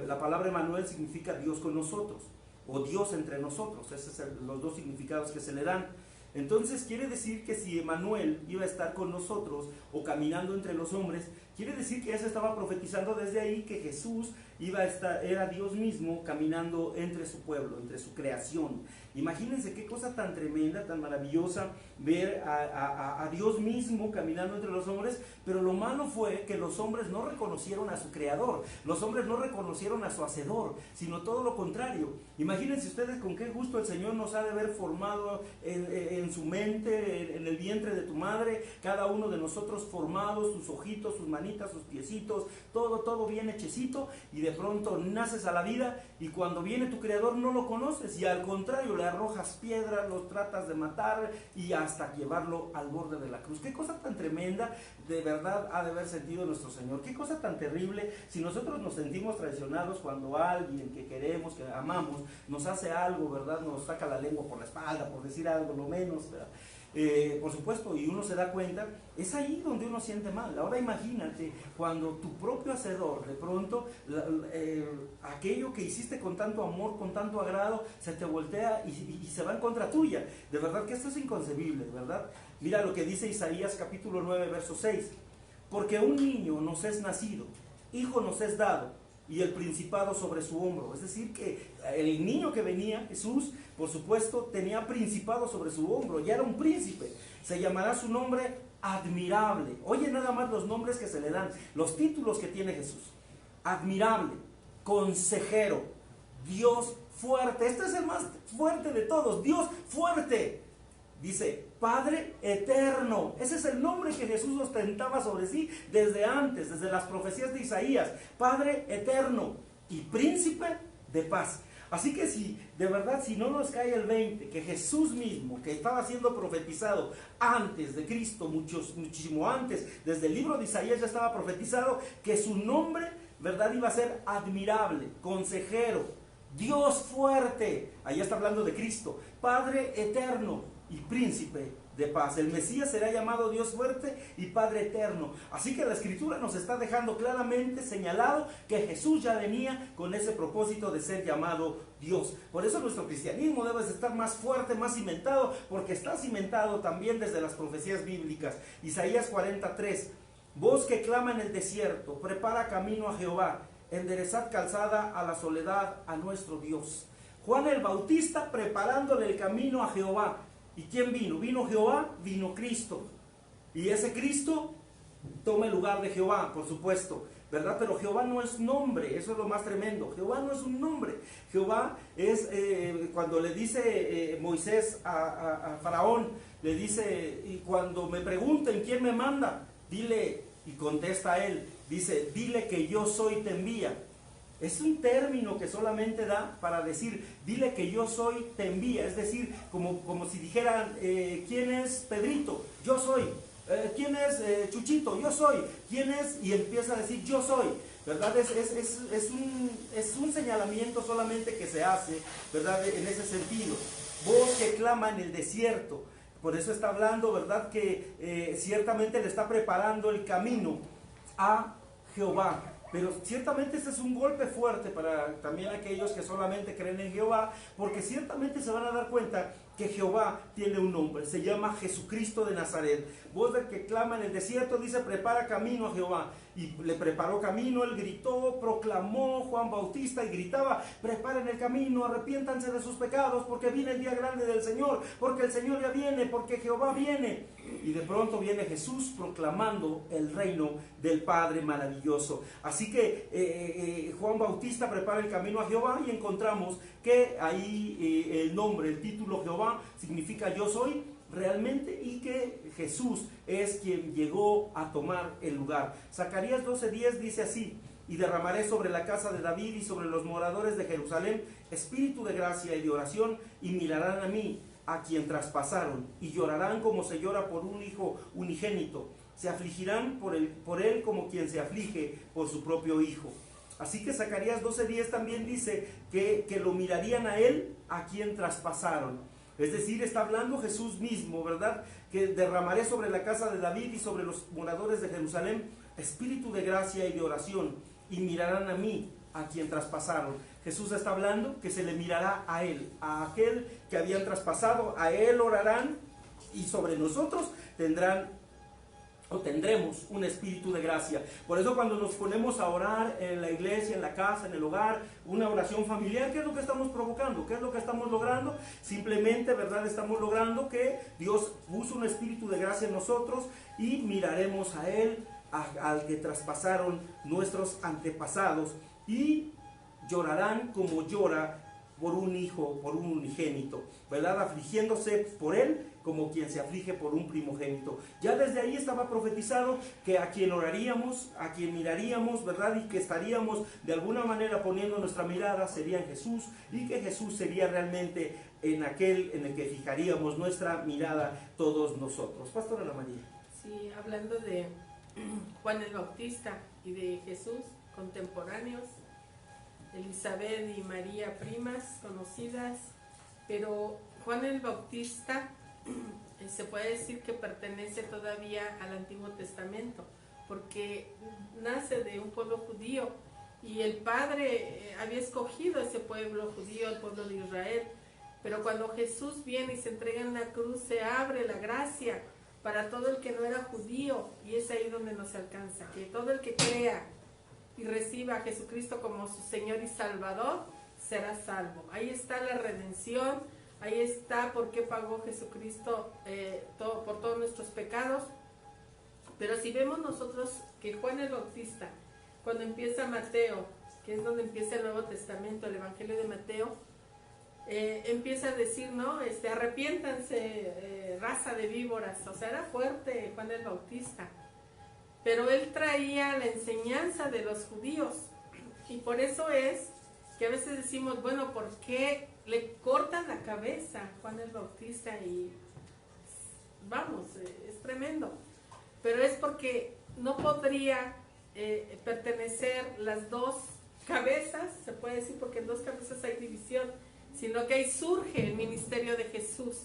la palabra Emmanuel significa Dios con nosotros, o Dios entre nosotros. Esos son los dos significados que se le dan. Entonces quiere decir que si Emmanuel iba a estar con nosotros o caminando entre los hombres, quiere decir que ya se estaba profetizando desde ahí que Jesús iba a estar, era Dios mismo caminando entre su pueblo, entre su creación. Imagínense qué cosa tan tremenda, tan maravillosa, ver a Dios mismo caminando entre los hombres, pero lo malo fue que los hombres no reconocieron a su creador, los hombres no reconocieron a su hacedor, sino todo lo contrario. Imagínense ustedes con qué gusto el Señor nos ha de haber formado en su mente, en el vientre de tu madre, cada uno de nosotros formados, sus ojitos, sus manitas, sus piecitos, todo bien hechecito, y de pronto naces a la vida, y cuando viene tu creador no lo conoces, y al contrario le arrojas piedras, lo tratas de matar y hasta llevarlo al borde de la cruz. Qué cosa tan tremenda de verdad ha de haber sentido nuestro Señor. Qué cosa tan terrible si nosotros nos sentimos traicionados cuando alguien que queremos, que amamos, nos hace algo, ¿verdad? Nos saca la lengua por la espalda, por decir algo, lo menos, ¿verdad? Por supuesto, y uno se da cuenta, es ahí donde uno siente mal. Ahora imagínate cuando tu propio hacedor, de pronto, aquello que hiciste con tanto amor, con tanto agrado, se te voltea y se va en contra tuya. De verdad que esto es inconcebible, ¿verdad? Mira lo que dice Isaías capítulo 9, verso 6. Porque un niño nos es nacido, hijo nos es dado, y el principado sobre su hombro. Es decir, que el niño que venía, Jesús, por supuesto, tenía principado sobre su hombro, ya era un príncipe. Se llamará su nombre Admirable. Oye nada más los nombres que se le dan, los títulos que tiene Jesús. Admirable, Consejero, Dios fuerte. Este es el más fuerte de todos, Dios fuerte. Dice, Padre eterno. Ese es el nombre que Jesús ostentaba sobre sí desde antes, desde las profecías de Isaías. Padre eterno y príncipe de paz. Así que si, de verdad, si no nos cae el 20, que Jesús mismo, que estaba siendo profetizado antes de Cristo, muchísimo antes, desde el libro de Isaías ya estaba profetizado, que su nombre, verdad, iba a ser admirable, consejero, Dios fuerte. Ahí está hablando de Cristo, Padre eterno y príncipe de paz. El Mesías será llamado Dios fuerte y Padre eterno. Así que la Escritura nos está dejando claramente señalado que Jesús ya venía con ese propósito de ser llamado Dios. Por eso nuestro cristianismo debe estar más fuerte, más cimentado, porque está cimentado también desde las profecías bíblicas. Isaías 43. Voz que clama en el desierto, prepara camino a Jehová, enderezad calzada a la soledad a nuestro Dios. Juan el Bautista preparándole el camino a Jehová. ¿Y quién vino? Vino Jehová, vino Cristo. Y ese Cristo toma el lugar de Jehová, por supuesto, ¿verdad? Pero Jehová no es nombre, eso es lo más tremendo. Jehová no es un nombre. Jehová es, cuando le dice Moisés a Faraón, le dice, y cuando me pregunten quién me manda, dile, y contesta él, dice, dile que yo soy te envía. Es un término que solamente da para decir, dile que yo soy, te envía. Es decir, como si dijeran, ¿quién es Pedrito? Yo soy. ¿Quién es Chuchito? Yo soy. ¿Quién es? Y empieza a decir, yo soy. ¿Verdad? Es un señalamiento solamente que se hace, ¿verdad? En ese sentido. Voz que clama en el desierto. Por eso está hablando, ¿verdad? Que ciertamente le está preparando el camino a Jehová. Pero ciertamente este es un golpe fuerte para también aquellos que solamente creen en Jehová, porque ciertamente se van a dar cuenta que Jehová tiene un nombre, se llama Jesucristo de Nazaret. Voz del que clama en el desierto, dice: prepara camino a Jehová. Y le preparó camino, él gritó, proclamó Juan Bautista y gritaba: preparen el camino, arrepiéntanse de sus pecados, porque viene el día grande del Señor, porque el Señor ya viene, porque Jehová viene. Y de pronto viene Jesús proclamando el reino del Padre maravilloso. Así que Juan Bautista prepara el camino a Jehová, y encontramos que ahí el nombre, el título Jehová significa yo soy realmente, y que Jesús es quien llegó a tomar el lugar. Zacarías 12:10 dice así: y derramaré sobre la casa de David y sobre los moradores de Jerusalén espíritu de gracia y de oración, y mirarán a mí, a quien traspasaron, y llorarán como se llora por un hijo unigénito, se afligirán por él como quien se aflige por su propio hijo. Así que Zacarías 12:10 también dice que lo mirarían a él, a quien traspasaron. Es decir, está hablando Jesús mismo, ¿verdad? Que derramaré sobre la casa de David y sobre los moradores de Jerusalén espíritu de gracia y de oración, y mirarán a mí, a quien traspasaron. Jesús está hablando que se le mirará a él, a aquel que habían traspasado, a él orarán, y sobre nosotros tendremos un espíritu de gracia. Por eso cuando nos ponemos a orar en la iglesia, en la casa, en el hogar, una oración familiar, ¿qué es lo que estamos provocando? ¿Qué es lo que estamos logrando? Simplemente, ¿verdad? Estamos logrando que Dios puso un espíritu de gracia en nosotros, y miraremos a él, al que traspasaron nuestros antepasados, y llorarán como llora por un hijo, por un unigénito, ¿verdad? Afligiéndose por él como quien se aflige por un primogénito. Ya desde ahí estaba profetizado que a quien oraríamos, a quien miraríamos, ¿verdad? Y que estaríamos de alguna manera poniendo nuestra mirada sería en Jesús, y que Jesús sería realmente en aquel en el que fijaríamos nuestra mirada todos nosotros. Pastora Ana María. Sí, hablando de Juan el Bautista y de Jesús, contemporáneos, Elizabeth y María primas conocidas, pero Juan el Bautista se puede decir que pertenece todavía al Antiguo Testamento, porque nace de un pueblo judío, y el padre había escogido ese pueblo judío, el pueblo de Israel, pero cuando Jesús viene y se entrega en la cruz, se abre la gracia para todo el que no era judío, y es ahí donde nos alcanza, que todo el que crea y reciba a Jesucristo como su Señor y Salvador será salvo. Ahí está la redención, ahí está por qué pagó Jesucristo por todos nuestros pecados. Pero si vemos nosotros que Juan el Bautista, cuando empieza Mateo, que es donde empieza el Nuevo Testamento, el Evangelio de Mateo, empieza a decir, ¿no? Arrepiéntanse, raza de víboras. O sea, era fuerte Juan el Bautista, pero él traía la enseñanza de los judíos, y por eso es que a veces decimos, bueno, ¿por qué le cortan la cabeza a Juan el Bautista? Y vamos, es tremendo, pero es porque no podría pertenecer las dos cabezas, se puede decir, porque en dos cabezas hay división, sino que ahí surge el ministerio de Jesús.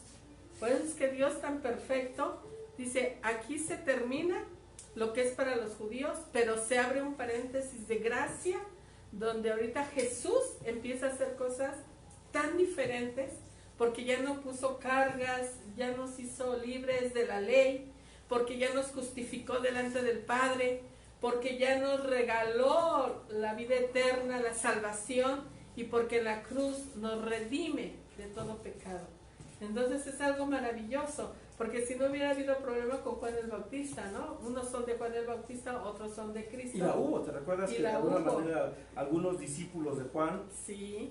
Por eso es que Dios tan perfecto dice, aquí se termina lo que es para los judíos, pero se abre un paréntesis de gracia, donde ahorita Jesús empieza a hacer cosas tan diferentes, porque ya no puso cargas, ya nos hizo libres de la ley, porque ya nos justificó delante del Padre, porque ya nos regaló la vida eterna, la salvación, y porque la cruz nos redime de todo pecado. Entonces es algo maravilloso, porque si no hubiera habido problema con Juan el Bautista, ¿no? Unos son de Juan el Bautista, otros son de Cristo. Y la hubo, ¿te recuerdas que de alguna manera algunos discípulos de Juan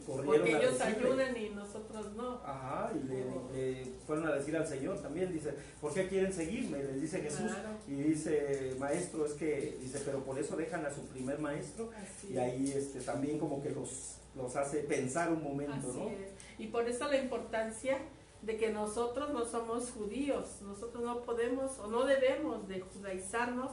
corrieron porque ellos ayudan y nosotros no? Ajá, y le fueron a decir al Señor también, dice, ¿por qué quieren seguirme? Les dice Jesús, claro. Y dice, maestro, es que, dice, pero por eso dejan a su primer maestro. Así y ahí también como que los hace pensar un momento, así ¿no? Es. Y por eso la importancia de que nosotros no somos judíos, nosotros no podemos o no debemos de judaizarnos,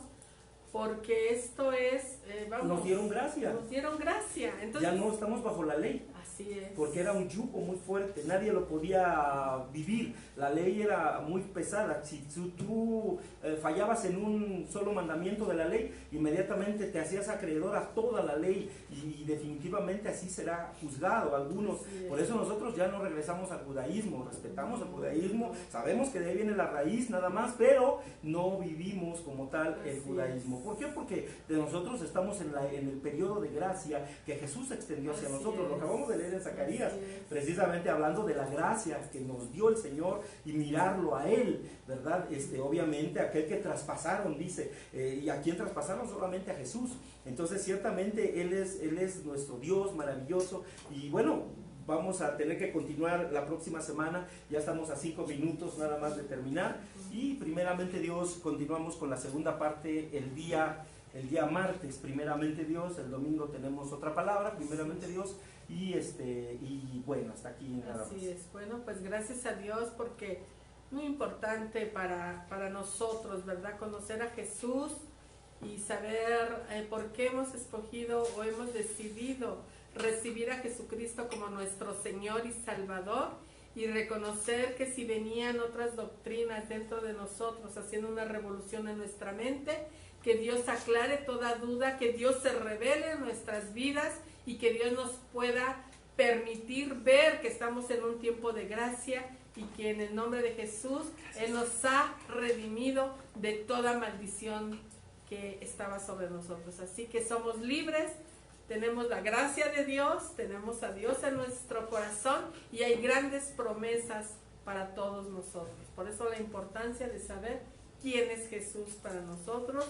porque esto es nos dieron gracia. Nos dieron gracia. Entonces, ya no estamos bajo la ley. Así es. Porque era un yugo muy fuerte, nadie lo podía vivir, la ley era muy pesada. Si tú fallabas en un solo mandamiento de la ley, inmediatamente te hacías acreedor a toda la ley y definitivamente así será juzgado algunos. Por eso nosotros ya no regresamos al judaísmo, respetamos el judaísmo, sabemos que de ahí viene la raíz nada más, pero no vivimos como tal el judaísmo. ¿Por qué? Porque de nosotros estamos en el periodo de gracia que Jesús extendió hacia nosotros. Lo acabamos de leer en Zacarías, precisamente hablando de la gracia que nos dio el Señor y mirarlo a Él, ¿verdad? Obviamente aquel que traspasaron, dice, y a quien traspasaron solamente a Jesús. Entonces ciertamente Él es nuestro Dios maravilloso. Y bueno, vamos a tener que continuar la próxima semana, ya estamos a 5 minutos nada más de terminar, y primeramente Dios, continuamos con la segunda parte el día martes, primeramente Dios. El domingo tenemos otra palabra, primeramente Dios. Y bueno, hasta aquí nada más. Así es. Bueno, pues gracias a Dios, porque muy importante para nosotros, ¿verdad? Conocer a Jesús y saber por qué hemos escogido o hemos decidido recibir a Jesucristo como nuestro Señor y Salvador, y reconocer que si venían otras doctrinas dentro de nosotros haciendo una revolución en nuestra mente, que Dios aclare toda duda, que Dios se revele en nuestras vidas y que Dios nos pueda permitir ver que estamos en un tiempo de gracia y que en el nombre de Jesús Él nos ha redimido de toda maldición que estaba sobre nosotros. Así que somos libres, tenemos la gracia de Dios, tenemos a Dios en nuestro corazón y hay grandes promesas para todos nosotros. Por eso la importancia de saber quién es Jesús para nosotros.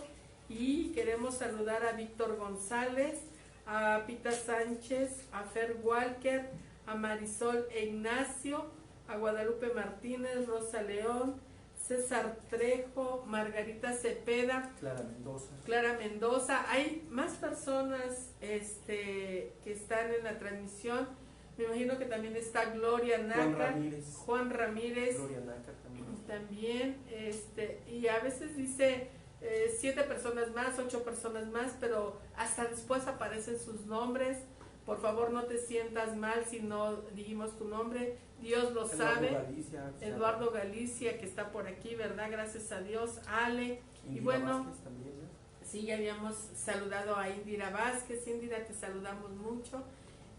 Y queremos saludar a Víctor González, a Pita Sánchez, a Fer Walker, a Marisol e Ignacio, a Guadalupe Martínez, Rosa León, César Trejo, Margarita Cepeda, Clara Mendoza. Hay más personas que están en la transmisión. Me imagino que también está Gloria Nácar, Juan Ramírez, Gloria Nácar también, y a veces dice 7 personas más, 8 personas más, pero hasta después aparecen sus nombres. Por favor, no te sientas mal si no dijimos tu nombre, Dios lo sabe. Eduardo Galicia, que está por aquí, ¿verdad? Gracias a Dios. Ale, y bueno, también, ¿no? Sí, ya habíamos saludado a Indira Vázquez. Indira, te saludamos mucho.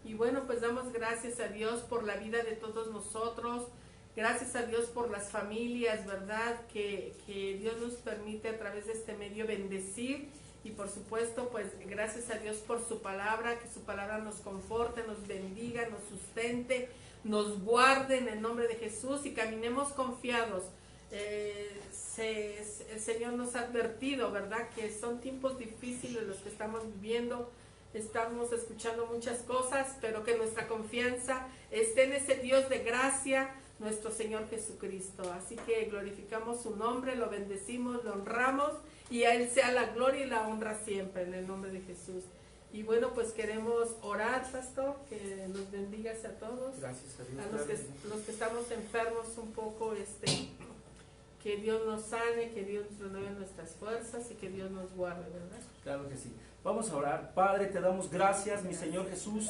Y bueno, pues damos gracias a Dios por la vida de todos nosotros. Gracias a Dios por las familias, ¿verdad? Que Dios nos permite a través de este medio bendecir. Y por supuesto, pues gracias a Dios por su palabra, que su palabra nos conforte, nos bendiga, nos sustente, nos guarde en el nombre de Jesús y caminemos confiados. El Señor nos ha advertido, ¿verdad? Que son tiempos difíciles los que estamos viviendo. Estamos escuchando muchas cosas, pero que nuestra confianza esté en ese Dios de gracia, nuestro Señor Jesucristo. Así que glorificamos su nombre, lo bendecimos, lo honramos, y a Él sea la gloria y la honra siempre, en el nombre de Jesús. Y bueno, pues queremos orar, pastor, que nos bendigas a todos. Gracias a Dios. A los que estamos enfermos un poco, que Dios nos sane, que Dios renueve nuestras fuerzas y que Dios nos guarde, ¿verdad? Claro que sí. Vamos a orar. Padre, te damos gracias, mi Señor Jesús,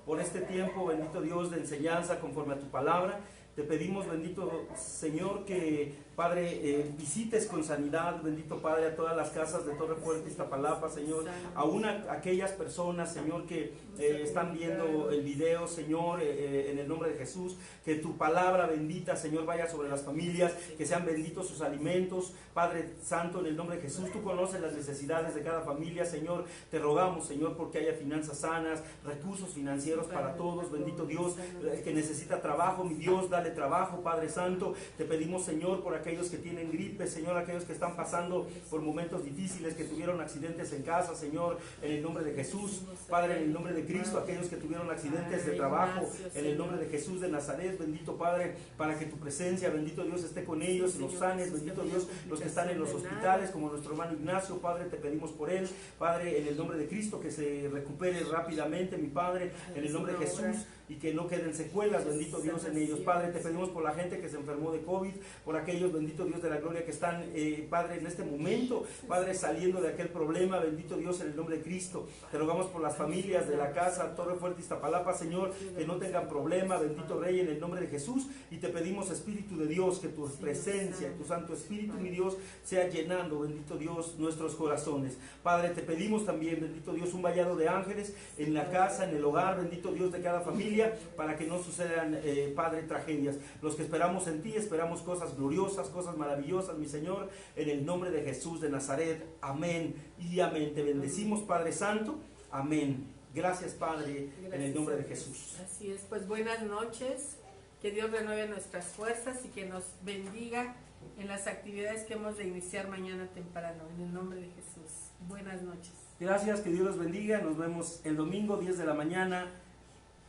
por este tiempo, bendito Dios, de enseñanza conforme a tu palabra. Te pedimos, bendito Señor, que, Padre, visites con sanidad, bendito Padre, a todas las casas de Torre Fuerte, Iztapalapa, Señor, aún a aquellas personas, Señor, que están viendo el video, Señor, en el nombre de Jesús, que tu palabra bendita, Señor, vaya sobre las familias, que sean benditos sus alimentos, Padre Santo, en el nombre de Jesús. Tú conoces las necesidades de cada familia, Señor. Te rogamos, Señor, porque haya finanzas sanas, recursos financieros para todos, bendito Dios, el que necesita trabajo, mi Dios, dale trabajo, Padre Santo. Te pedimos, Señor, por aquellos que tienen gripe, Señor, aquellos que están pasando por momentos difíciles, que tuvieron accidentes en casa, Señor, en el nombre de Jesús, Padre, en el nombre de Cristo, aquellos que tuvieron accidentes de trabajo, en el nombre de Jesús de Nazaret, bendito Padre, para que tu presencia, bendito Dios, esté con ellos, los sanes, bendito Dios, los que están en los hospitales, como nuestro hermano Ignacio, Padre, te pedimos por él, Padre, en el nombre de Cristo, que se recupere rápidamente, mi Padre, en el nombre de Jesús, y que no queden secuelas, bendito Dios, en ellos. Padre, te pedimos por la gente que se enfermó de COVID, por aquellos, bendito Dios de la gloria, que están, Padre, en este momento, Padre, saliendo de aquel problema, bendito Dios, en el nombre de Cristo. Te rogamos por las familias de la casa Torre Fuerte Iztapalapa, Señor, que no tengan problema, bendito Rey, en el nombre de Jesús, y te pedimos, Espíritu de Dios, que tu presencia, tu Santo Espíritu, mi Dios, sea llenando, bendito Dios, nuestros corazones. Padre, te pedimos también, bendito Dios, un vallado de ángeles en la casa, en el hogar, bendito Dios, de cada familia, para que no sucedan, Padre, tragedias. Los que esperamos en ti, esperamos cosas gloriosas, cosas maravillosas, mi Señor, en el nombre de Jesús de Nazaret. Amén y amén. Te bendecimos, Padre Santo. Amén. Gracias, Padre, en el nombre de Jesús. Así es, pues buenas noches. Que Dios renueve nuestras fuerzas y que nos bendiga en las actividades que hemos de iniciar mañana temprano. En el nombre de Jesús. Buenas noches. Gracias, que Dios los bendiga. Nos vemos el domingo 10 de la mañana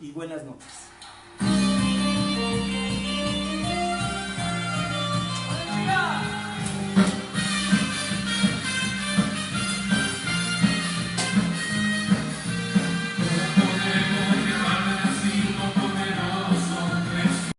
y buenas noches.